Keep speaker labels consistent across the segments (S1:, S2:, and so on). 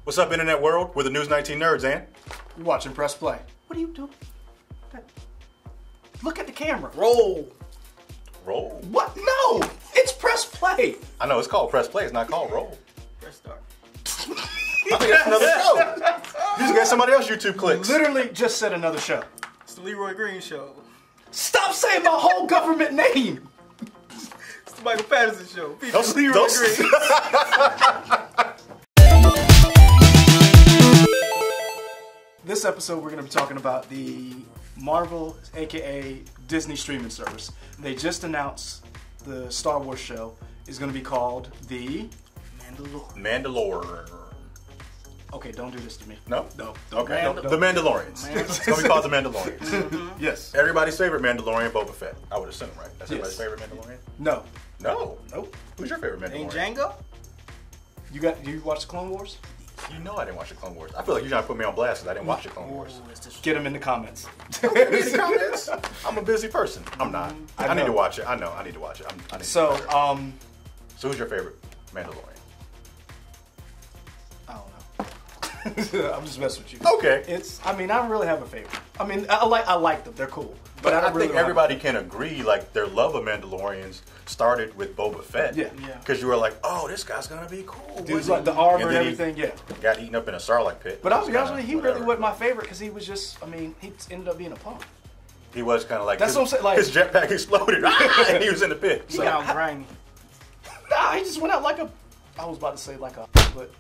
S1: What's up, Internet World? We're the News 19 Nerds, and
S2: You're watching Press Play. What are you doing? Look at the camera.
S3: Roll.
S1: Roll.
S2: What? No! It's Press Play.
S1: I know it's called Press Play. It's not called Roll.
S3: Press start.
S1: I think that's another show. You just got somebody else YouTube clicks.
S2: Literally just said another show.
S3: It's the Leroy Green Show.
S2: Stop saying my whole government name.
S3: It's the Michael Patterson Show. Featuring Leroy
S1: Those-
S3: Green.
S2: This episode, we're going to be talking about the Marvel, aka Disney streaming service. They just announced the Star Wars show is going to be called the
S1: Mandalorian.
S2: Okay, don't do this to me.
S1: No?
S2: No.
S1: Okay.
S3: Mando-
S1: The Mandalorians. It's going to be called the Mandalorians.
S2: Mm-hmm. Yes.
S1: Everybody's favorite Mandalorian, Boba Fett. I would assume, right? That's everybody's favorite Mandalorian?
S2: No.
S1: No.
S2: Nope.
S1: Who's your favorite
S3: Ain't
S1: Mandalorian?
S3: Django?
S2: You watch the Clone Wars?
S1: You know I didn't watch the Clone Wars. I feel like you're trying to put me on blast because I didn't watch the Clone Wars.
S2: Get them in the comments.
S1: In the comments. I'm a busy person. I'm not. I need
S2: know.
S1: to watch it. I know. I need to watch it. I need
S2: So,
S1: to So who's your favorite Mandalorian?
S2: I don't know. I'm just messing with you.
S1: Okay.
S2: I don't really have a favorite. I mean, I like them. They're cool. But I don't really
S1: think everybody can agree, like, their love of Mandalorians started with Boba Fett.
S2: Yeah.
S1: Because you were like, oh, this guy's going to be cool.
S2: Dude's like the armor and
S1: then
S2: everything, yeah.
S1: Got eaten up in a Sarlacc pit.
S2: But I was honest with you, he really
S1: Whatever.
S2: wasn't my favorite because he was just, he ended up being a punk.
S1: He was kind of like,
S2: That's what I'm saying, like-
S1: his jetpack exploded and he was in the pit.
S3: He
S1: So,
S3: got grimy.
S2: Nah, he just went out like I was about to say like a, but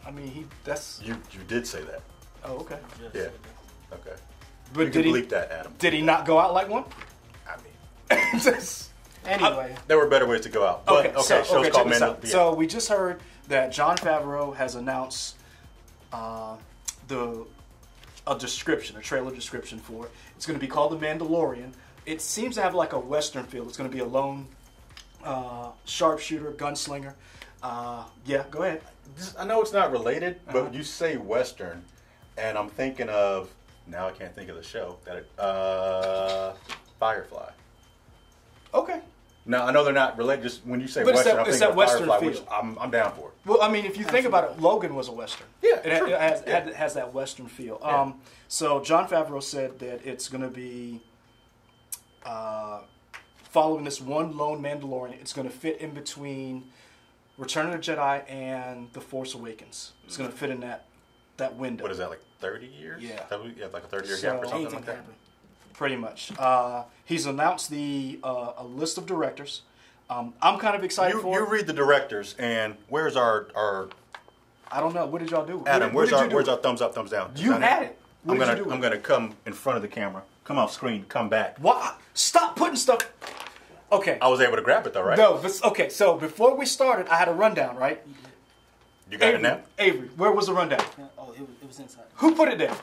S2: that's.
S1: you did say that.
S2: Oh, okay.
S1: Yeah. Okay.
S2: But
S1: You can bleep that, Adam.
S2: did he not go out like one?
S1: I mean,
S3: Anyway.
S1: there were better ways to go out. But, show's
S2: check
S1: called
S2: this out.
S1: Mandalorian.
S2: So we just heard that Jon Favreau has announced a trailer description for it. It's going to be called The Mandalorian. It seems to have like a Western feel. It's going to be a lone sharpshooter, gunslinger. Yeah, go ahead.
S1: I know it's not related, but you say Western, and I'm thinking of, now I can't think of the show, Firefly.
S2: Okay.
S1: Now, I know they're not related, just when you say
S2: But it's
S1: Western,
S2: that-
S1: I'm
S2: it's
S1: thinking
S2: that
S1: of
S2: Western
S1: Firefly,
S2: feel.
S1: which I'm down for.
S2: Well, if you think about it, Logan was a Western.
S1: Yeah,
S2: It
S1: true.
S2: has that Western feel.
S1: Yeah.
S2: So Jon Favreau said that it's going to be following this one lone Mandalorian. It's going to fit in between Return of the Jedi and The Force Awakens. It's going to fit in that window.
S1: What is that, like 30 years?
S2: Yeah.
S1: Like a 30-year
S2: So-
S1: gap or something
S3: Anything
S1: like that?
S3: happen.
S2: Pretty much. He's announced a list of directors. I'm kind of excited for
S1: You
S2: it.
S1: read the directors, and where's our
S2: I don't know. What did y'all do?
S1: Adam?
S2: What did you do?
S1: Where's our thumbs up, thumbs down?
S2: You had it. What did you do?
S1: I'm gonna come in front of the camera, come off screen, come back.
S2: What? Stop putting stuff. Okay.
S1: I was able to grab it though, right?
S2: No, but, okay, so before we started, I had a rundown, right?
S1: You got it now?
S2: Avery, where was the rundown?
S3: Oh, it was inside.
S2: Who put it there?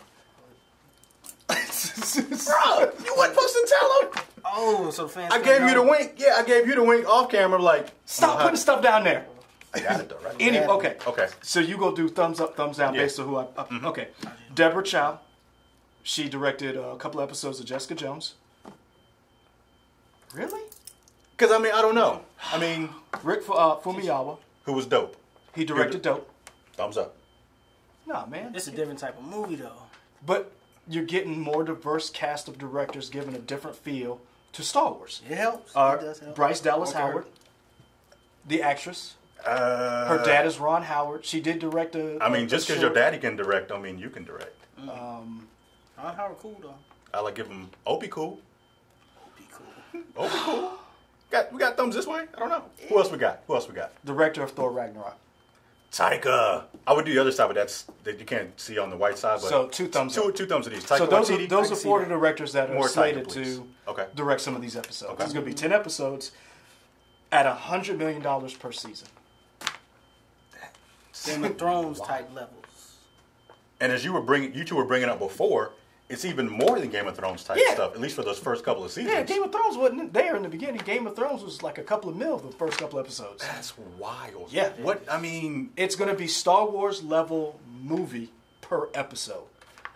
S1: Bro, you wasn't supposed to tell him.
S3: Oh, so fans.
S1: I gave you the wink. Yeah, I gave you the wink off camera. Like,
S2: Stop putting stuff down there.
S1: I got it though, right?
S2: Okay.
S1: Okay.
S2: So you go do thumbs up, thumbs down
S1: Yeah.
S2: based on who I. Okay. Deborah Chow. She directed a couple episodes of Jessica Jones. Really?
S1: Because I don't know.
S2: Rick Fumiyawa.
S1: Who was dope?
S2: He directed Dope.
S1: Thumbs up.
S2: Nah, man.
S3: It's a different type of movie, though.
S2: But you're getting more diverse cast of directors giving a different feel to Star Wars.
S3: It helps. It does help.
S2: Bryce Dallas
S3: Okay.
S2: Howard, the actress. Her dad is Ron Howard. She did direct a.
S1: Just because your daddy can direct, don't mean you can direct.
S3: Ron Howard cool, though.
S1: I like give him Opie cool.
S3: Be cool.
S1: Opie cool. We got thumbs this way? I don't know. Who else we got?
S2: Director of Thor Ragnarok.
S1: Taika. I would do the other side, but that you can't see on the white side. But
S2: So, two thumbs up.
S1: Two thumbs of these. Taika
S2: So those
S1: Waititi.
S2: are four of the directors that are
S1: More Taika,
S2: slated
S1: please.
S2: to
S1: Okay.
S2: direct some of these episodes.
S1: Okay.
S2: It's going to be 10 episodes at $100 million per season.
S3: Game of Thrones type levels.
S1: And as you two were bringing up before, it's even more than Game of Thrones type
S2: Yeah.
S1: stuff, at least for those first couple of seasons.
S2: Yeah, Game of Thrones wasn't there in the beginning. Game of Thrones was like a couple of mil the first couple episodes.
S1: That's wild.
S2: Yeah.
S1: It's
S2: It's going to be Star Wars level movie per episode.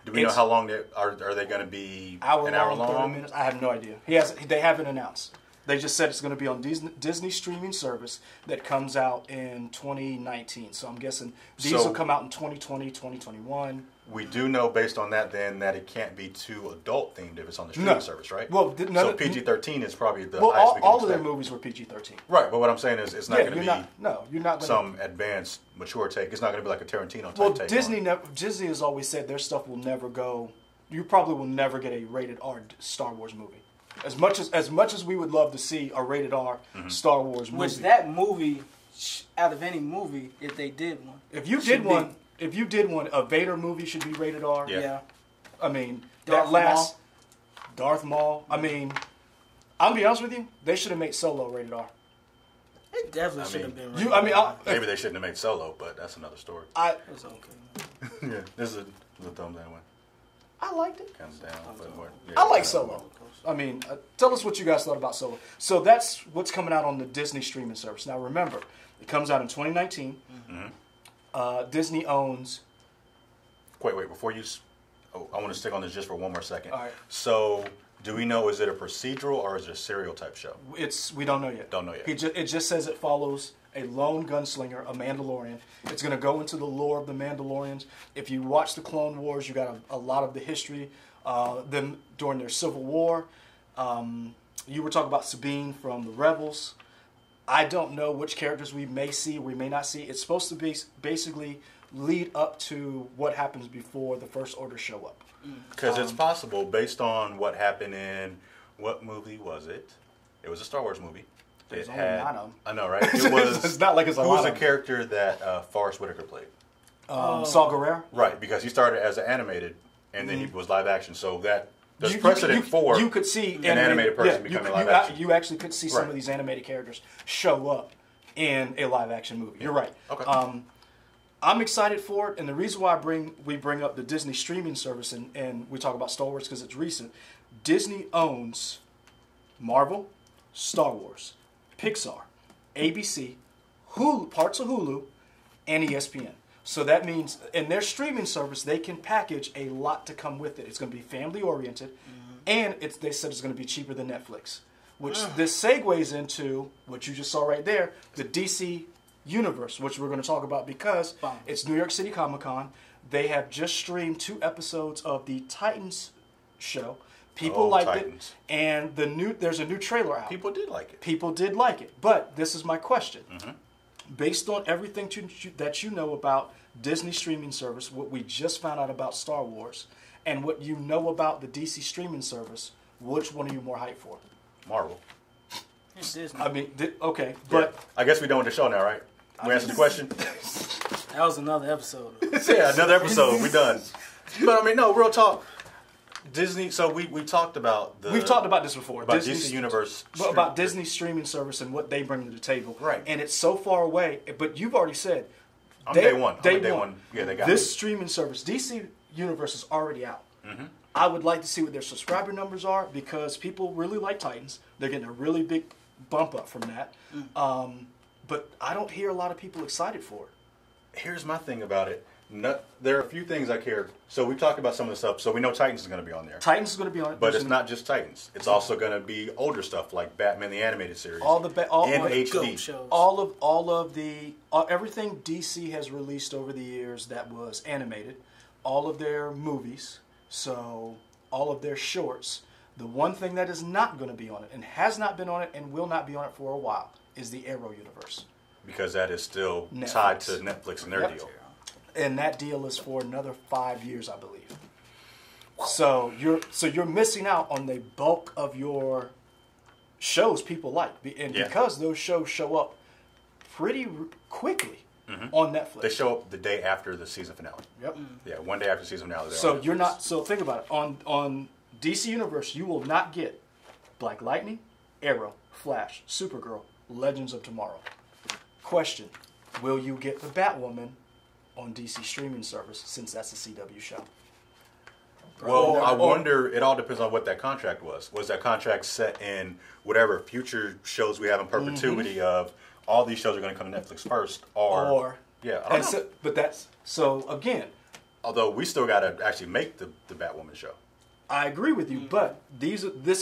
S1: do we know how long are they going to be?
S2: Hour
S1: an hour
S2: long, 30
S1: long?
S2: minutes. I have no idea. They haven't announced. They just said it's going to be on Disney streaming service that comes out in 2019. So I'm guessing these will come out in 2020, 2021.
S1: We do know based on that then that it can't be too adult themed if it's on the streaming service, right?
S2: Well,
S1: so PG-13 is probably the highest we can
S2: all
S1: expect.
S2: of their movies were PG-13.
S1: Right, but what I'm saying is it's not going to be
S2: you're not
S1: some advanced, mature take. It's not going to be like a Tarantino type take.
S2: Disney has always said their stuff will never go. You probably will never get a rated R Star Wars movie. As much as we would love to see a rated R Star Wars movie.
S3: Which that movie, out of any movie, if they did one,
S2: if you did one, a Vader movie should be rated R.
S3: Yeah.
S2: I mean,
S3: Darth
S2: Maul. I mean, I'll be honest with you, they should have made Solo rated R.
S3: It definitely should have been rated R.
S1: Maybe they shouldn't have made Solo, but that's another story.
S3: It's okay.
S1: Yeah, this is a thumbs down one.
S2: I liked it.
S1: Comes down.
S2: I like Solo. I mean, tell us what you guys thought about Solo. So that's what's coming out on the Disney streaming service. Now remember, it comes out in 2019. Disney owns...
S1: Wait, before you... I want to stick on this just for one more second.
S2: All right.
S1: So, do we know, is it a procedural or is it a serial type show?
S2: We don't know yet.
S1: Don't know yet.
S2: It just says it follows a lone gunslinger, a Mandalorian. It's going to go into the lore of the Mandalorians. If you watch the Clone Wars, you got a lot of the history, them during their Civil War. You were talking about Sabine from the Rebels. I don't know which characters we may see or we may not see. It's supposed to be basically lead up to what happens before the First Order show up.
S1: Because it's possible, based on what happened in, what movie was it? It was a Star Wars movie.
S2: There's only 9 of them.
S1: I know, right? It was.
S2: It's not like it's a
S1: Who
S2: lot
S1: was the
S2: of them.
S1: character that Forrest Whitaker played?
S2: Saw Gerrera?
S1: Right, because he started as an animated, and then he was live action. So that there's precedent for
S2: you could see
S1: an animated person becoming live action.
S2: You actually could see some of these animated characters show up in a live action movie. You're right.
S1: Okay.
S2: I'm excited for it, and the reason why we bring up the Disney streaming service and we talk about Star Wars because it's recent. Disney owns Marvel, Star Wars, Pixar, ABC, Hulu, parts of Hulu, and ESPN. So that means in their streaming service, they can package a lot to come with it. It's going to be family oriented, and they said it's going to be cheaper than Netflix. Which this segues into what you just saw right there, the DC universe, which we're going to talk about because it's New York City Comic Con. They have just streamed 2 episodes of the Titans show. People liked it, and there's a new trailer out.
S1: People did like it.
S2: People did like it, but this is my question. Based on everything that you know about Disney streaming service, what we just found out about Star Wars, and what you know about the DC streaming service, which one are you more hyped for?
S1: Marvel.
S3: It's Disney.
S2: I mean, okay, but
S1: I guess we're done with the show now, right? We answered the question.
S3: That was another episode.
S1: Yeah, another episode. We done. But I mean, no, real talk. Disney. So we talked about
S2: we've talked about this before.
S1: About DC Universe.
S2: About Disney's streaming service and what they bring to the table.
S1: Right.
S2: And it's so far away. But you've already said.
S1: I'm day one. Day one. Yeah, they got
S2: this streaming service. DC Universe is already out. I would like to see what their subscriber numbers are because people really like Titans. They're getting a really big bump up from that. But I don't hear a lot of people excited for it.
S1: Here's my thing about it. There are a few things I care. So we've talked about some of the stuff. So we know Titans is going to be on there.
S2: Titans is going to be on it.
S1: But it's not just Titans. It's also going to be older stuff like Batman the Animated Series.
S2: All
S1: in HD.
S3: Shows.
S2: Everything DC has released over the years that was animated, all of their movies, so all of their shorts. The one thing that is not going to be on it and has not been on it and will not be on it for a while is the Arrow universe.
S1: Because that is still
S2: Netflix.
S1: tied to Netflix and their deal.
S2: And that deal is for another 5 years, I believe. So you're missing out on the bulk of your shows people like, and because those shows show up pretty quickly on Netflix.
S1: They show up the day after the season finale.
S2: Yep.
S1: Yeah, one day after the season finale.
S2: So you're not. So think about it. On DC Universe, you will not get Black Lightning, Arrow, Flash, Supergirl, Legends of Tomorrow. Question: will you get the Batwoman on DC streaming service since that's a CW show?
S1: Well, I wonder, it all depends on what that contract was. Was that contract set in whatever future shows we have in perpetuity of all these shows are going to come to Netflix first? Or yeah, I don't know.
S2: So, but that's, so again.
S1: Although we still got to actually make the Batwoman show.
S2: I agree with you, but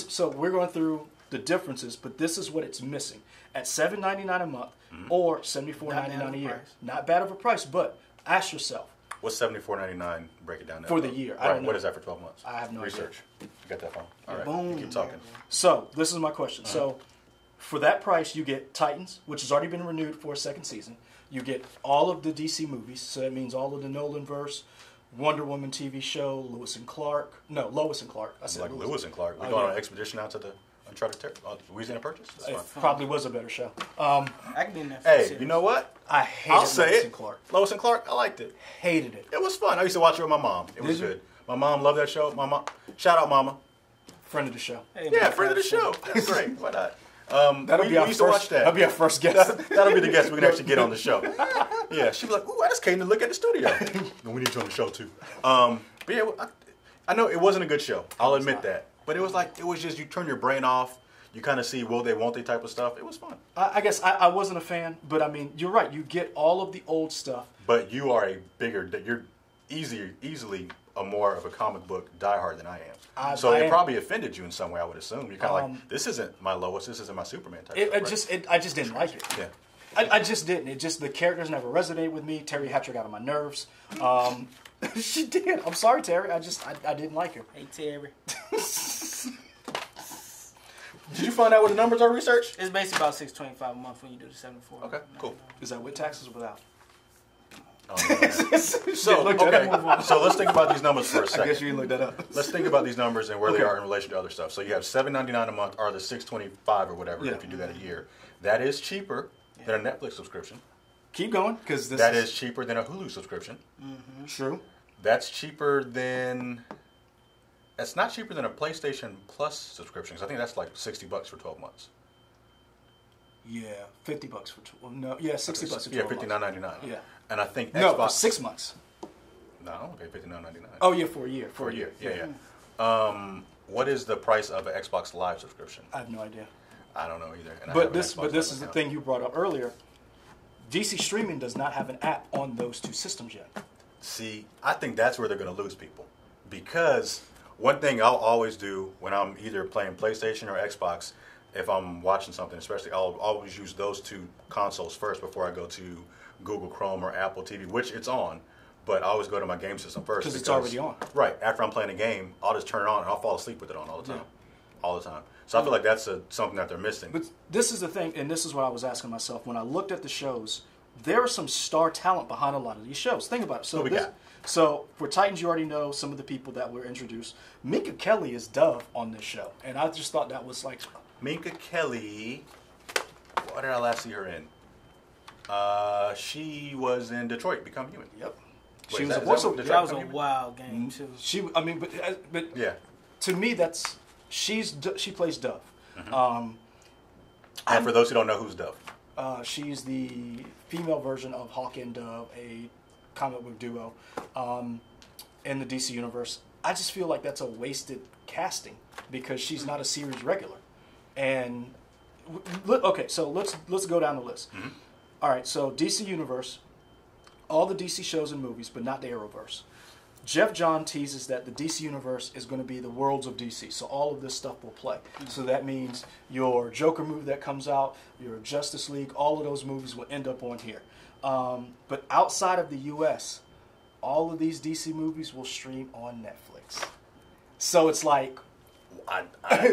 S2: so we're going through the differences, but this is what it's missing. At $7.99 a month or $74.99 a year. Not bad of a price, but ask yourself.
S1: What's $74.99? Break it down.
S2: For the year.
S1: Right. What is that for 12 months?
S2: I have no
S1: Research.
S2: idea.
S1: You got that phone? All right.
S3: Boom.
S1: You keep talking.
S2: So, this is my question. So, for that price, you get Titans, which has already been renewed for a second season. You get all of the DC movies, so that means all of the Nolanverse, Wonder Woman TV show, Lois and Clark. I said
S1: Like Lewis and Clark. We're going on an expedition out to the Uncharted Louisiana Purchase?
S2: It probably was a better show.
S3: I can be in that.
S1: Hey, you know what?
S2: I hated
S1: I'll say
S2: Lois
S1: it.
S2: and Clark.
S1: Lois and Clark, I liked it.
S2: Hated it.
S1: It was fun. I used to watch it with my mom. It was
S2: Did you?
S1: good. My mom loved that show. My mom, shout out, Mama.
S2: Friend of the show.
S3: Hey,
S1: Yeah,
S3: man,
S1: friend of the show. That's great. Why not?
S2: That'll be our
S1: used
S2: first.
S1: to watch that.
S2: That'll be our first guest.
S1: That'll be the guest we can actually get on the show. Yeah, she'd be like, "Ooh, I just came to look at the studio." And we need you on the show too. But yeah, I know it wasn't a good show. I'll admit that. But it was just you turn your brain off. You kind of see will they, won't they type of stuff. It was fun.
S2: I guess I wasn't a fan, but I mean, you're right. You get all of the old stuff.
S1: But you are you're easily a more of a comic book diehard than I am. So it probably offended you in some way, I would assume. You're kind of like, this isn't my Lois, this isn't my Superman type stuff.
S2: I just didn't like it.
S1: Yeah.
S2: I just didn't. It just, the characters never resonated with me. Terry Hatcher got on my nerves. She did. I'm sorry, Terry. I didn't like her.
S3: Hey, Terry.
S1: Did you find out what the numbers are research?
S3: It's basically about $625 a month when you do the 74.
S1: Okay, cool.
S2: Is that with taxes or without?
S1: So let's think about these numbers for a second.
S2: I guess you didn't look that up.
S1: Let's think about these numbers and where they are in relation to other stuff. So you have $7.99 a month or the $6.25 or whatever if you do that a year. That is cheaper than a Netflix subscription.
S2: Keep going, because
S1: that is cheaper than a Hulu subscription.
S2: Mm-hmm. True.
S1: That's cheaper than. That's not cheaper than a PlayStation Plus subscription. 'Cause I think that's like $60 for 12 months.
S2: Yeah, $50 for 12. No, yeah, $60 for 12
S1: Yeah, $59.99.
S2: Yeah.
S1: And I think
S2: no,
S1: Xbox.
S2: for 6 months.
S1: No, I don't pay $59.99.
S2: Oh yeah, for a year.
S1: For a year. Yeah. What is the price of an Xbox Live subscription?
S2: I have no idea.
S1: I don't know either. And
S2: But this is the thing you brought up earlier. DC streaming does not have an app on those two systems yet.
S1: See, I think that's where they're going to lose people. Because one thing I'll always do when I'm either playing PlayStation or Xbox, if I'm watching something especially, I'll always use those two consoles first before I go to Google Chrome or Apple TV, which it's on. But I always go to my game system first.
S2: Because it's already on.
S1: Right. After I'm playing a game, I'll just turn it on and I'll fall asleep with it on all the time. All the time. So I feel like that's something that they're missing.
S2: But this is the thing, and this is what I was asking myself. When I looked at the shows, there are some star talent behind a lot of these shows. Think about it. So for Titans, you already know some of the people that were introduced. Minka Kelly is Dove on this show. And I just thought that was like...
S1: Minka Kelly, what did I last see her in? She was in Detroit, Become Human.
S2: Yep.
S1: Wait,
S2: she was a
S3: voiceover. That was a wild game, too.
S2: But
S1: yeah.
S2: To me, she plays Dove.
S1: Mm-hmm. And for those who don't know, who's Dove?
S2: She's the female version of Hawk and Dove, a comic book duo in the DC universe. I just feel like that's a wasted casting because she's not a series regular. And okay, so let's go down the list. Mm-hmm. All right, so DC universe, all the DC shows and movies, but not the Arrowverse. Jeff John teases that the DC universe is going to be the worlds of DC, so all of this stuff will play. Mm-hmm. So that means your Joker movie that comes out, your Justice League, all of those movies will end up on here. But outside of the U.S., all of these DC movies will stream on Netflix. So it's like...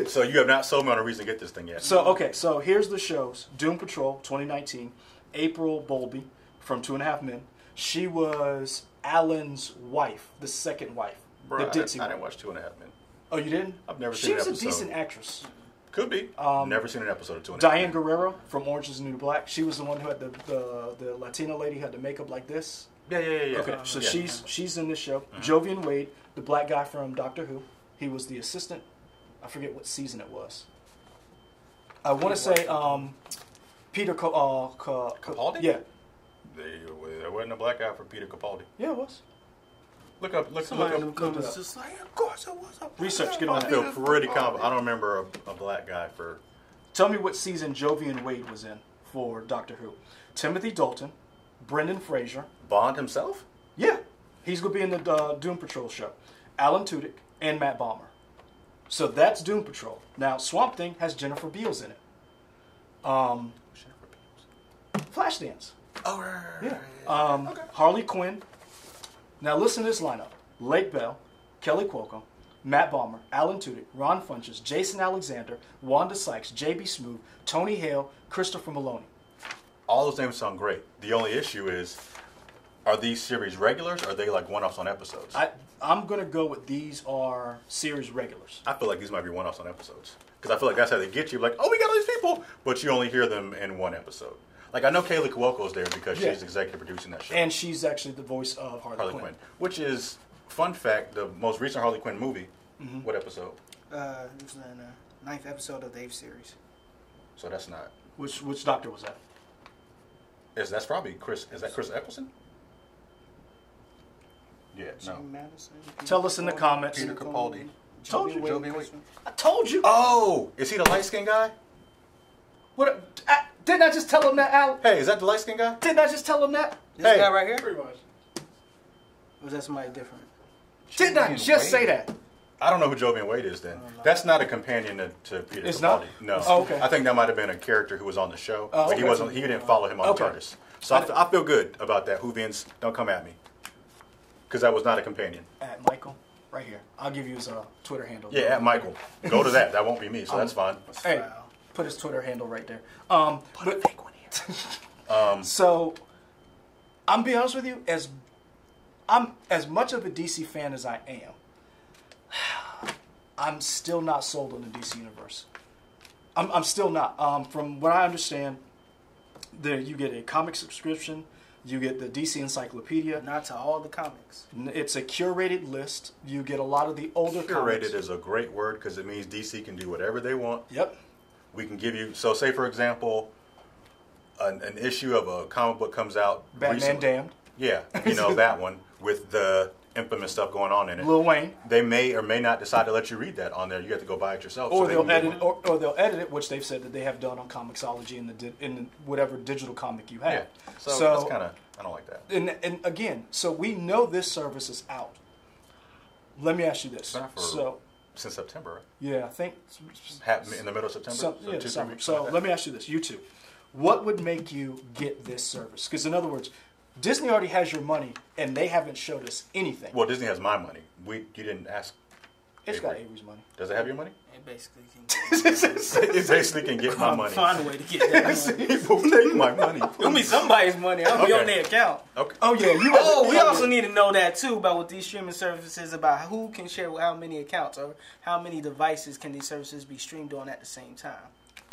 S1: so you have not sold me on a reason to get this thing yet.
S2: So here's the shows. Doom Patrol, 2019. April Bowlby from 2.5 Men. She was Alan's wife, the second wife.
S1: Bro, I didn't watch 2.5 Men.
S2: Oh, you didn't?
S1: I've never seen an episode.
S2: She was a decent actress.
S1: Could be. Never seen an episode of 2.5 Men.
S2: Diane Guerrero from Orange is the New Black. She was the one who had the Latina lady who had the makeup like this.
S1: Yeah.
S2: Okay, so she's in this show. Mm-hmm. Jovian Wade, the black guy from Doctor Who. He was the assistant. I forget what season it was. I want to say Peter
S1: Capaldi?
S2: Yeah.
S1: There wasn't a black guy for Peter Capaldi.
S2: Yeah, it was.
S1: Look up.
S3: Just like, of course it was.
S2: Research, get on that.
S1: I feel pretty confident. I don't remember a black guy for...
S2: Tell me what season Jovian Wade was in for Doctor Who. Timothy Dalton, Brendan Fraser.
S1: Bond himself?
S2: Yeah. He's going to be in the Doom Patrol show. Alan Tudyk and Matt Bomer. So that's Doom Patrol. Now, Swamp Thing has Jennifer Beals in it. Flashdance.
S1: Oh, right.
S2: Yeah. Okay. Harley Quinn. Now listen to this lineup. Lake Bell, Kelly Cuoco, Matt Balmer, Alan Tudyk, Ron Funches, Jason Alexander, Wanda Sykes, J.B. Smoove, Tony Hale, Christopher Maloney.
S1: All those names sound great. The only issue is, are these series regulars or are they like one-offs on episodes?
S2: I'm going to go with these are series regulars.
S1: I feel like these might be one-offs on episodes. Because I feel like that's how they get you. Like, oh, we got all these people. But you only hear them in one episode. Like, I know Kaylee Cuoco's there because she's executive producing that show.
S2: And she's actually the voice of Harley Quinn.
S1: Which is, fun fact, the most recent Harley Quinn movie. What episode?
S3: It was the 9th episode of the 8th series.
S1: So that's not.
S2: Which doctor was that?
S1: That's probably Chris. Is that Chris Eccleston? Yeah, no.
S3: Madison,
S2: Tell us in the comments.
S1: Peter Capaldi.
S2: Told you.
S1: Joby Wade.
S2: I told you.
S1: Oh, is he the light-skinned guy?
S2: What? Didn't I just tell him that, Al?
S1: Hey, is that the light-skinned guy?
S2: Didn't I just tell him that?
S3: This guy right here?
S2: Pretty much.
S3: Or was that somebody different?
S2: Didn't I just say that?
S1: I don't know who Joby Wade is then. That's not a companion to Peter
S2: It's
S1: Capaldi.
S2: not?
S1: No.
S2: Oh, okay.
S1: I think that might have been a character who was on the show.
S2: Oh,
S1: But he
S2: okay.
S1: wasn't. He didn't follow him on
S2: Okay.
S1: TARDIS. So I feel good about that. Whovians, don't come at me. Because that was not a companion.
S2: At Michael, right here. I'll give you his Twitter handle.
S1: Yeah, at Michael. Go to that. That won't be me, so that's fine.
S2: Hey, put his Twitter handle right there. Put a fake one here. So, I'm be honest with you, I'm as much of a DC fan as I am. I'm still not sold on the DC universe. I'm still not. From what I understand, you get a comic subscription. You get the DC Encyclopedia.
S3: Not to all the comics.
S2: It's a curated list. You get a lot of the older comics.
S1: Curated is a great word because it means DC can do whatever they want.
S2: Yep.
S1: We can give you, so say for example, an issue of a comic book comes out
S2: Batman
S1: recently.
S2: Damned.
S1: Yeah, that one with the infamous stuff going on in it.
S2: Lil Wayne.
S1: They may or may not decide to let you read that on there. You have to go buy it yourself.
S2: Or
S1: so
S2: they'll edit, or they'll edit it, which they've said that they have done on Comixology in whatever digital comic you have.
S1: Yeah, so that's kind of, I don't like that.
S2: And again, so we know this service is out. Let me ask you this.
S1: It's not for since September.
S2: Yeah, I think
S1: Happened in the middle of September.
S2: December. So let me ask you this: you two, what would make you get this service? Because in other words, Disney already has your money, and they haven't showed us anything.
S1: Well, Disney has my money. You didn't ask.
S2: It's got Avery's money.
S1: Does it have your money?
S3: It basically can
S1: It basically can get my money.
S3: find a way to get that money.
S1: People take my money.
S3: It'll be somebody's money. I'll be
S1: Okay.
S3: on their account.
S1: Okay.
S2: Oh yeah,
S3: We also need to know that too about what these streaming services about who can share how many accounts or how many devices can these services be streamed on at the same time.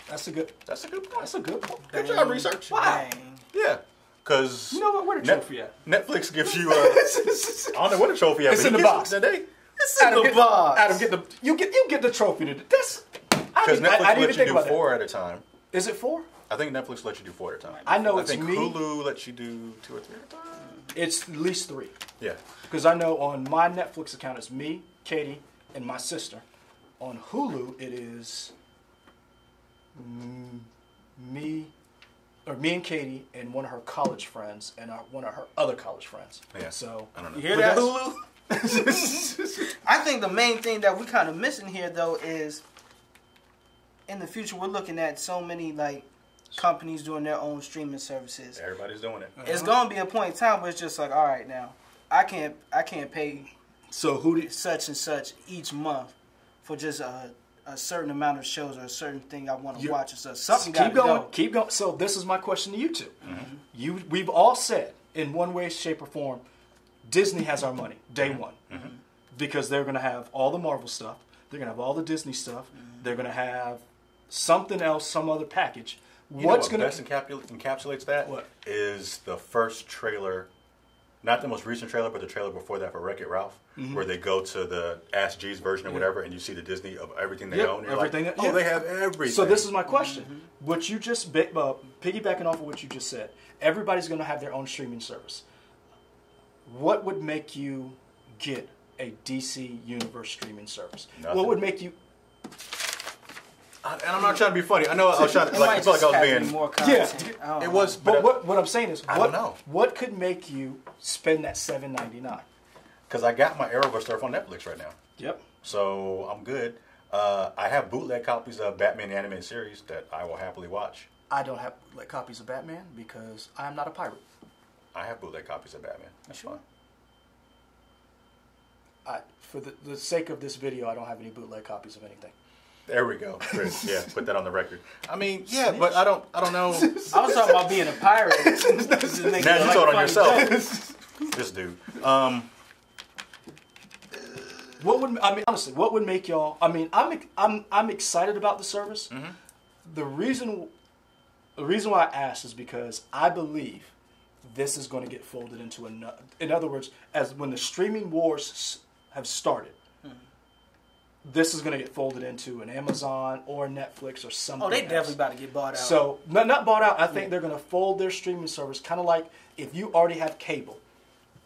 S2: That's a good.
S1: That's a good point.
S2: That's a good point.
S1: Good job research.
S3: Bang.
S1: Yeah. Because
S2: You know what? Where the trophy at?
S1: Netflix gives you I don't know what a trophy is.
S2: It's in the box.
S1: Today.
S3: It's in the box.
S2: Adam, you get the trophy today. That's
S1: Because Netflix
S2: I didn't
S1: lets
S2: think
S1: you do
S2: about
S1: 4 at a time.
S2: that. Is it 4?
S1: I think Netflix lets you do 4 at a time.
S2: I know
S1: I
S2: it's
S1: think
S2: me.
S1: Hulu lets you do 2 or 3 at a time.
S2: It's at least 3.
S1: Yeah.
S2: Because I know on my Netflix account it's me, Katie, and my sister. On Hulu it is me and Katie and one of her college friends and one of her other college friends.
S1: Yeah.
S2: So
S1: I don't know.
S3: You hear that, Hulu? I think the main thing that we kind of missing here, though, is in the future we're looking at so many like companies doing their own streaming services.
S1: Everybody's doing it.
S3: It's gonna be a point in time where it's just like, all right, now I can't pay
S2: So who did
S3: such and such each month for just a certain amount of shows or a certain thing I want to watch or stuff. Something got to go.
S2: Keep going. So this is my question to you two. We've all said in one way, shape, or form, Disney has our money day one because they're going to have all the Marvel stuff. They're going to have all the Disney stuff. They're going to have something else, some other package.
S1: What's going to best encapsulates that?
S2: What?
S1: Is the first trailer, not the most recent trailer, but the trailer before that for Wreck-It Ralph, where they go to the Ask Jeeves version or whatever, and you see the Disney of everything they own. You're
S2: everything.
S1: Like, oh, they have everything.
S2: So this is my question. What you just piggybacking off of what you just said, everybody's going to have their own streaming service. What would make you get a DC Universe streaming service?
S1: Nothing.
S2: What would make you?
S1: And I'm not trying to be funny. I know I was trying to, I feel like I was being
S3: more content.
S2: Yeah.
S1: It was,
S2: But what I'm saying is,
S1: I don't know.
S2: What could make you spend that $7.99?
S1: because I got my Arrowverse stuff on Netflix right now.
S2: Yep.
S1: So I'm good. I have bootleg copies of Batman the Animated Series that I will happily watch.
S2: I don't have bootleg copies of Batman because I am not a pirate.
S1: I have bootleg copies of Batman. That's fine.
S2: For the sake of this video, I don't have any bootleg copies of anything.
S1: There we go, Chris. Yeah, put that on the record. I mean, yeah, but I don't know.
S3: I was talking about being a pirate.
S1: Now you told on yourself. This dude.
S2: What would honestly? What would make y'all? I mean, I'm excited about the service. Mm-hmm. The reason why I asked is because I believe this is going to get folded into another. In other words, as when the streaming wars have started, this is going to get folded into an Amazon or Netflix or something.
S3: Oh, they definitely about to get bought out.
S2: So not bought out. I think they're going to fold their streaming service, kind of like if you already have cable,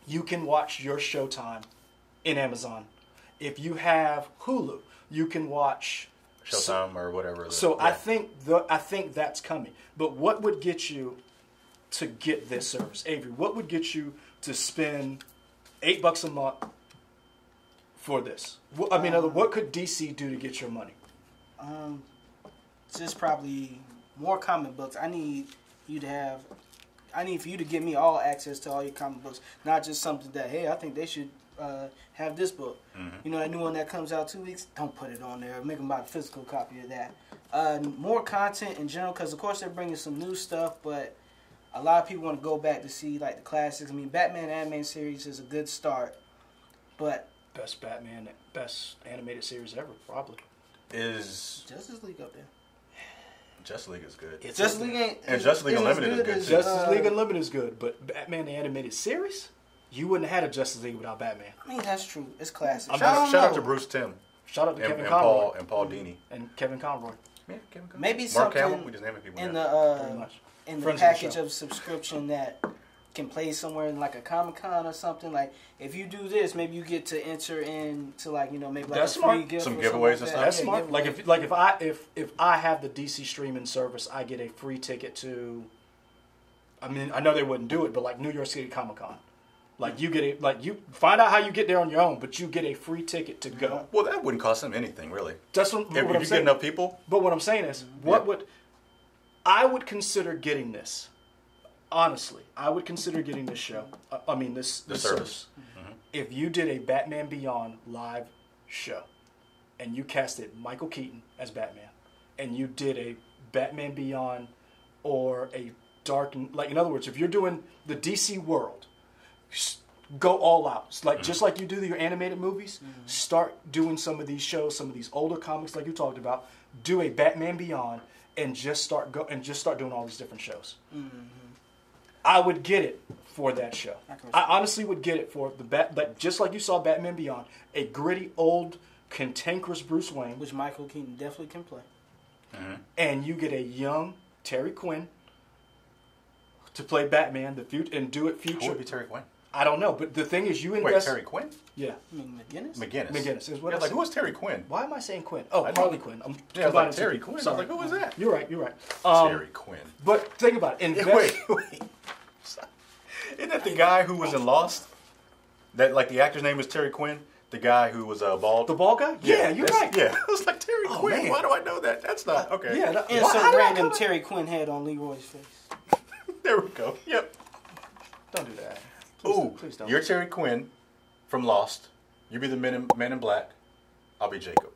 S2: you can watch your Showtime in Amazon. If you have Hulu, you can watch
S1: Showtime or whatever.
S2: So yeah. I think that's coming. But what would get you to get this service, Avery? What would get you to spend $8 a month for this? I mean, what could DC do to get your money?
S3: Just probably more comic books. I need for you to give me all access to all your comic books, not just something that, hey, I think they should have this book. Mm-hmm. You know, that new one that comes out 2 weeks, don't put it on there. Make them buy a physical copy of that. More content in general, because of course they're bringing some new stuff, but a lot of people want to go back to see like the classics. I mean, Batman animated series is a good start, but best animated series ever, probably.
S1: Is
S3: Justice League up there?
S1: Justice League is good.
S3: Justice League
S1: Justice League Unlimited is good.
S2: Justice League Unlimited is good, but Batman the animated series, you wouldn't have had a Justice League without Batman.
S3: I mean, that's true. It's classic.
S1: Shout out to Bruce Timm.
S2: Shout out to Kevin Conroy
S1: and Paul Dini
S2: and Kevin Conroy.
S1: Yeah, Kevin Conroy.
S3: Maybe
S1: Mark
S3: something
S1: Hamill. We just naming people
S3: in the package of subscription that can play somewhere in like a Comic-Con or something. Like if you do this, maybe you get to enter into like, you know, maybe like
S2: that's
S3: a free
S2: gift
S3: gift
S1: some
S3: or
S1: giveaways
S3: and
S1: stuff.
S2: That's smart. Like if I have the DC streaming service, I get a free ticket to. I mean, I know they wouldn't do it, but like New York City Comic Con, like you get you find out how you get there on your own, but you get a free ticket to go.
S1: Well, that wouldn't cost them anything, really.
S2: That's what
S1: if
S2: I'm
S1: you
S2: saying.
S1: get enough people.
S2: But what I'm saying is, I would consider getting this. Honestly, I would consider getting this show. This service. Mm-hmm. If you did a Batman Beyond live show, and you casted Michael Keaton as Batman, and you did a Batman Beyond or a Dark, like in other words, if you're doing the DC world, go all out. It's like just like you do your animated movies, start doing some of these shows, some of these older comics, like you talked about. Do a Batman Beyond, and just start doing all these different shows. Mm-hmm. I would get it for that show. I honestly would get it for just like you saw Batman Beyond, a gritty, old, cantankerous Bruce Wayne,
S3: which Michael Keaton definitely can play,
S2: and you get a young Terry Quinn to play Batman, and do it future.
S1: Who would be Terry Quinn?
S2: I don't know, but the thing is, you invest.
S1: Wait, Terry Quinn?
S2: Yeah.
S1: McGinnis
S2: is what
S1: I was like, who was Terry Quinn?
S2: Why am I saying Quinn? Oh, Harley Quinn.
S1: I was like, Terry Quinn.
S2: Sorry.
S1: I was like, who was that?
S2: You're right.
S1: Terry Quinn.
S2: But think about it.
S1: Wait. Isn't that the guy who was in Lost? That like the actor's name was Terry Quinn? The guy who was bald?
S2: The bald guy? Yeah, you're right.
S1: Yeah. I was like, Terry Quinn?
S2: Man.
S1: Why do I know that? That's not, okay.
S2: Yeah.
S3: And some random Terry Quinn head on Leroy's face.
S1: There we go. Yep.
S2: Don't do that.
S1: Please don't. You're Terry Quinn from Lost. You be the Man in Black. I'll be Jacob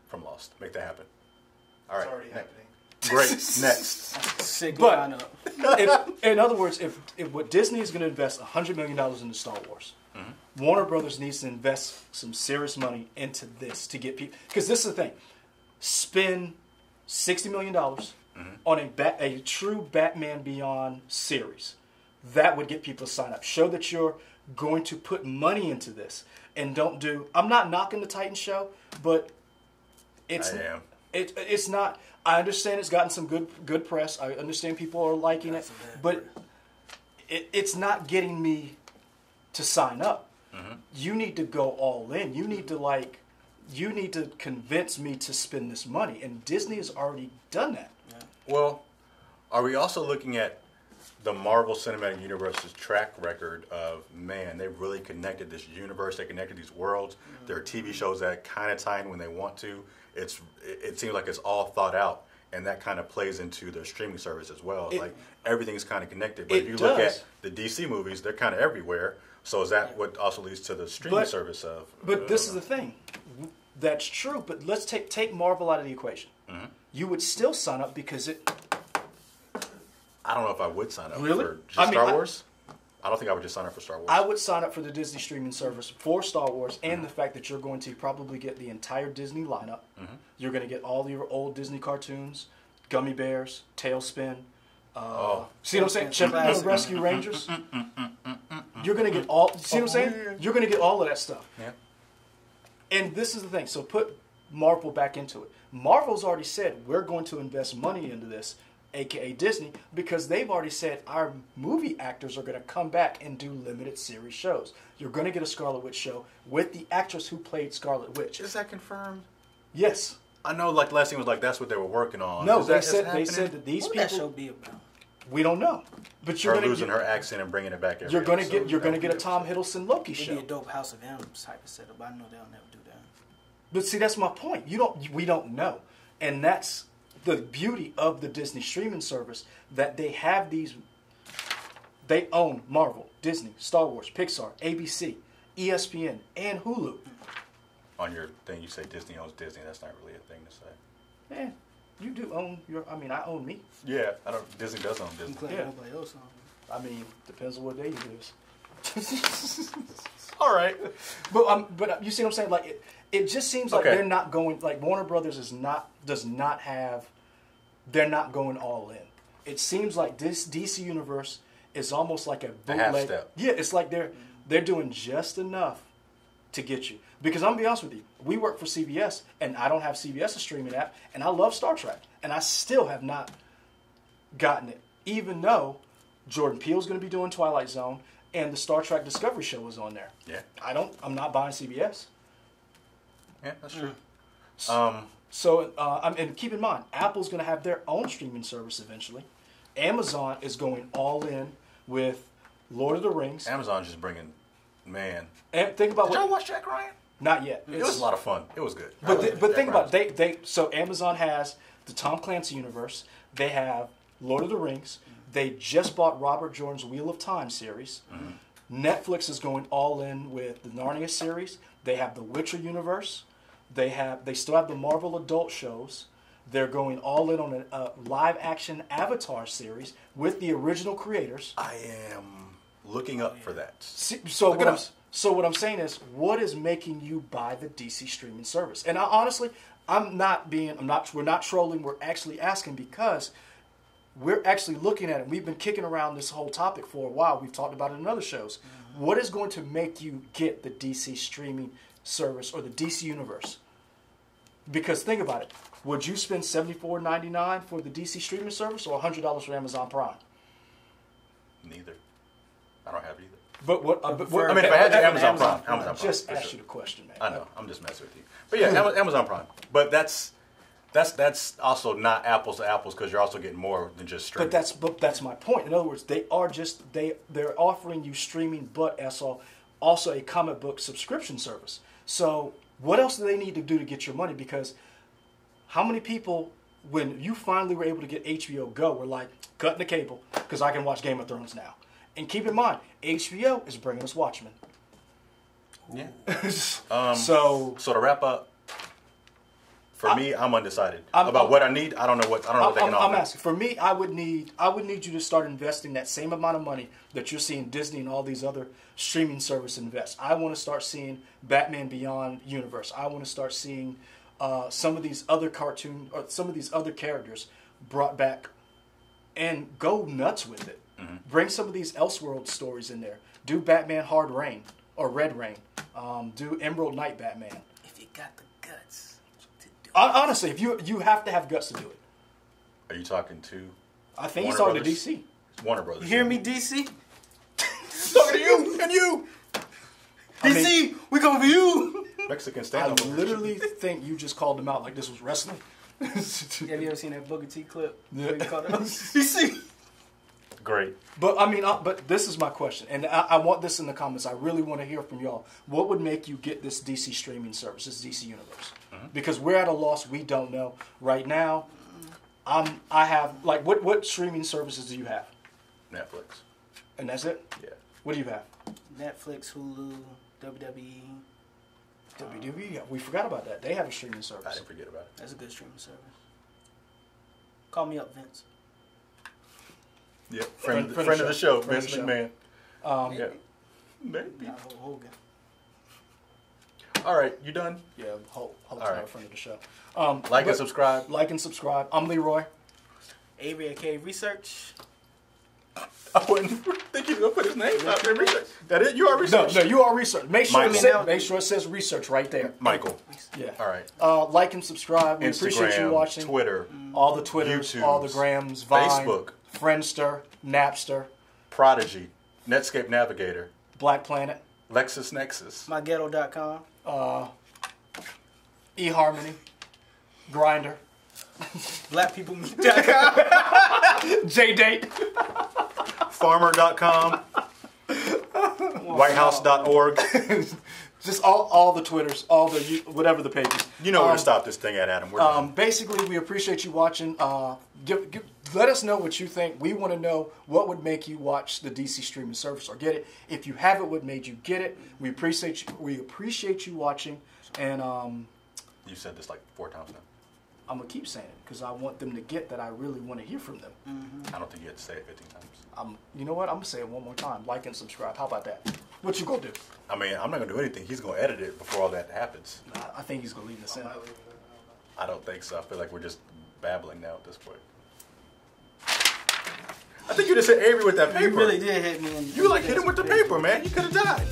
S1: from Lost. Make that happen. All right.
S2: It's already happening.
S1: Great. Next.
S3: Sick
S2: but in other words, if what Disney is going to invest $100 million into Star Wars, Warner Brothers needs to invest some serious money into this to get people. Because this is the thing: spend $60 million on a true Batman Beyond series. That would get people to sign up. Show that you're going to put money into this, and don't do. I'm not knocking the Titan show, but it's not. I understand it's gotten some good press. I understand people are liking it, but it's not getting me to sign up. Mm-hmm. You need to go all in. You need to convince me to spend this money, and Disney has already done that.
S1: Yeah. Well, are we also looking at the Marvel Cinematic Universe's track record of, man, they really connected this universe. They connected these worlds. There are TV shows that kind of tie in when they want to. It seems like it's all thought out, and that kind of plays into their streaming service as well. Like everything's kind of connected. But if you look at the DC movies, they're kind of everywhere. So is that what also leads to the streaming service of?
S2: But this is the thing. That's true. But let's take Marvel out of the equation. Mm-hmm. You would still sign up because it.
S1: I don't know if I would sign up
S2: really?
S1: for just Star Wars. I don't think I would just sign up for Star Wars.
S2: I would sign up for the Disney streaming service for Star Wars and the fact that you're going to probably get the entire Disney lineup. Mm-hmm. You're going to get all your old Disney cartoons, Gummy Bears, Tailspin. See what I'm saying? Chipmunk Rescue Rangers. You're going to get all. See what I'm saying? You're going to get all of that stuff.
S1: Yeah.
S2: And this is the thing. So put Marvel back into it. Marvel's already said we're going to invest money into this, a.k.a. Disney, because they've already said our movie actors are going to come back and do limited series shows. You're going to get a Scarlet Witch show with the actress who played Scarlet Witch.
S1: Is that confirmed?
S2: Yes.
S1: I know, like last thing was like that's what they were working on.
S2: No, they said that these
S3: what
S2: people.
S3: What that show be about?
S2: We don't know. But you're
S1: her losing her accent and bringing it back.
S2: You're going to get a Tom Hiddleston Loki show.
S3: It'd be a dope House of M type of setup. I know they'll never do that.
S2: But see, that's my point. We don't know, and that's the beauty of the Disney streaming service, that they have these. They own Marvel, Disney, Star Wars, Pixar, ABC, ESPN, and Hulu.
S1: On your thing, you say Disney owns Disney. That's not really a thing to say.
S2: Man, you do own your. I mean, I own me.
S1: Yeah, I don't. Disney does own Disney.
S2: Yeah.
S3: Nobody else owns.
S2: I mean, depends on what day it is.
S1: All right,
S2: but you see what I'm saying? Like it just seems like they're not going. Like Warner Brothers does not have. They're not going all in. It seems like this DC universe is almost like a bootleg.
S1: Half step.
S2: Yeah, it's like they're doing just enough to get you. Because I'm gonna be honest with you, we work for CBS, and I don't have CBS's streaming app, and I love Star Trek, and I still have not gotten it, even though Jordan Peele's gonna be doing Twilight Zone, and the Star Trek Discovery show is on there.
S1: Yeah.
S2: I'm not buying CBS.
S1: Yeah, that's true.
S2: And keep in mind, Apple's going to have their own streaming service eventually. Amazon is going all in with Lord of the Rings.
S1: Amazon's just bringing, man.
S2: And think about
S1: Did y'all watch Jack Ryan?
S2: Not yet.
S1: It was a lot of fun. It was good.
S2: But think about it. So Amazon has the Tom Clancy universe. They have Lord of the Rings. They just bought Robert Jordan's Wheel of Time series. Mm-hmm. Netflix is going all in with the Narnia series. They have the Witcher universe. They still have the Marvel adult shows. They're going all in on a live action Avatar series with the original creators.
S1: I am looking up for that.
S2: So what I'm saying is, what is making you buy the DC streaming service? And we're not trolling. We're actually asking because we're actually looking at it. We've been kicking around this whole topic for a while. We've talked about it in other shows. Mm-hmm. What is going to make you get the DC streaming service or the DC universe? Because think about it. Would you spend $74.99 for the DC streaming service or $100 for Amazon Prime?
S1: Neither. I don't have either.
S2: But what?
S1: I mean, if I had Amazon Prime, Amazon Prime.
S2: Just ask you the question, man.
S1: I know. I'm just messing with you. But yeah, Amazon Prime. But that's also not apples to apples because you're also getting more than just streaming.
S2: But that's my point. In other words, they're offering you streaming, but also a comic book subscription service. So what else do they need to do to get your money? Because how many people, when you finally were able to get HBO Go, were like, cutting the cable because I can watch Game of Thrones now. And keep in mind, HBO is bringing us Watchmen.
S1: Yeah.
S2: So
S1: to wrap up, for me, I'm undecided about what I need. I don't know what they can offer.
S2: I'm asking. For me, I would need you to start investing that same amount of money that you're seeing Disney and all these other streaming services invest. I want to start seeing Batman Beyond universe. I want to start seeing some of these other cartoon or some of these other characters brought back, and go nuts with it. Mm-hmm. Bring some of these Elseworld stories in there. Do Batman Hard Rain or Red Rain. Do Emerald Knight Batman.
S3: If you got the guts.
S2: Honestly, if you have to have guts to do it.
S1: Are you talking to?
S2: I think he's talking to DC.
S1: Warner Brothers.
S3: You hear me, DC?
S1: Talking to you and you.
S3: DC, we coming for you.
S1: Mexican
S2: I
S1: stand-up.
S2: literally think you just called him out like this was wrestling.
S3: Have you ever seen that Booker T clip?
S2: Yeah.
S3: DC.
S1: Great.
S2: But I mean, but this is my question, and I want this in the comments. I really want to hear from y'all. What would make you get this DC streaming service, this DC Universe? Because we're at a loss. We don't know right now. I have like what streaming services do you have?
S1: Netflix.
S2: And that's it?
S1: Yeah.
S2: What do you have?
S3: Netflix, Hulu, WWE.
S2: WWE. Yeah, we forgot about that. They have a streaming service.
S1: I didn't forget about it.
S3: That's a good streaming service. Call me up, Vince.
S1: Yeah. Friend of the show, Vince McMahon. Yeah. Maybe.
S3: Not Hulk Hogan.
S1: All right, you done?
S2: Yeah, Hulk's
S1: All
S2: not
S1: right.
S2: a friend of the show.
S1: Like and subscribe.
S2: Like and subscribe. I'm Leroy.
S3: Avery aka Research.
S1: I wouldn't think you were gonna put his name out there. Research. That it? You are research.
S2: No, you are research. Make sure
S1: Michael.
S2: it says research right there.
S1: Michael.
S2: Yeah.
S1: All right.
S2: Like and subscribe. We
S1: Instagram,
S2: appreciate you watching.
S1: Twitter,
S2: All the Twitters,
S1: YouTubes,
S2: all the Grams, Vine,
S1: Facebook,
S2: Friendster, Napster,
S1: Prodigy, Netscape Navigator,
S2: Black Planet,
S1: LexisNexis,
S3: MyGhetto.com.
S2: eHarmony, Grindr,
S3: BlackPeopleMeet.com.
S2: JDate,
S1: Farmer.com, WhiteHouse.org.
S2: just all the Twitters, all the whatever the pages.
S1: You know where to stop this thing at, Adam. We're done.
S2: Basically, we appreciate you watching. Let us know what you think. We want to know what would make you watch the DC streaming service or get it. If you have it, what made you get it? We appreciate you. We appreciate you watching. And
S1: You said this like 4 times now.
S2: I'm gonna keep saying it because I want them to get that. I really want to hear from them.
S1: I don't think you had to say it 15 times.
S2: You know what? I'm gonna say it one more time. Like and subscribe. How about that? What you gonna do?
S1: I mean, I'm not gonna do anything. He's gonna edit it before all that happens.
S2: I think he's gonna leave this in.
S1: I don't think so. I feel like we're just babbling now at this point. I think you just hit Avery with that paper.
S3: You really did hit me.
S1: You like hit him with the paper, man. You could have died.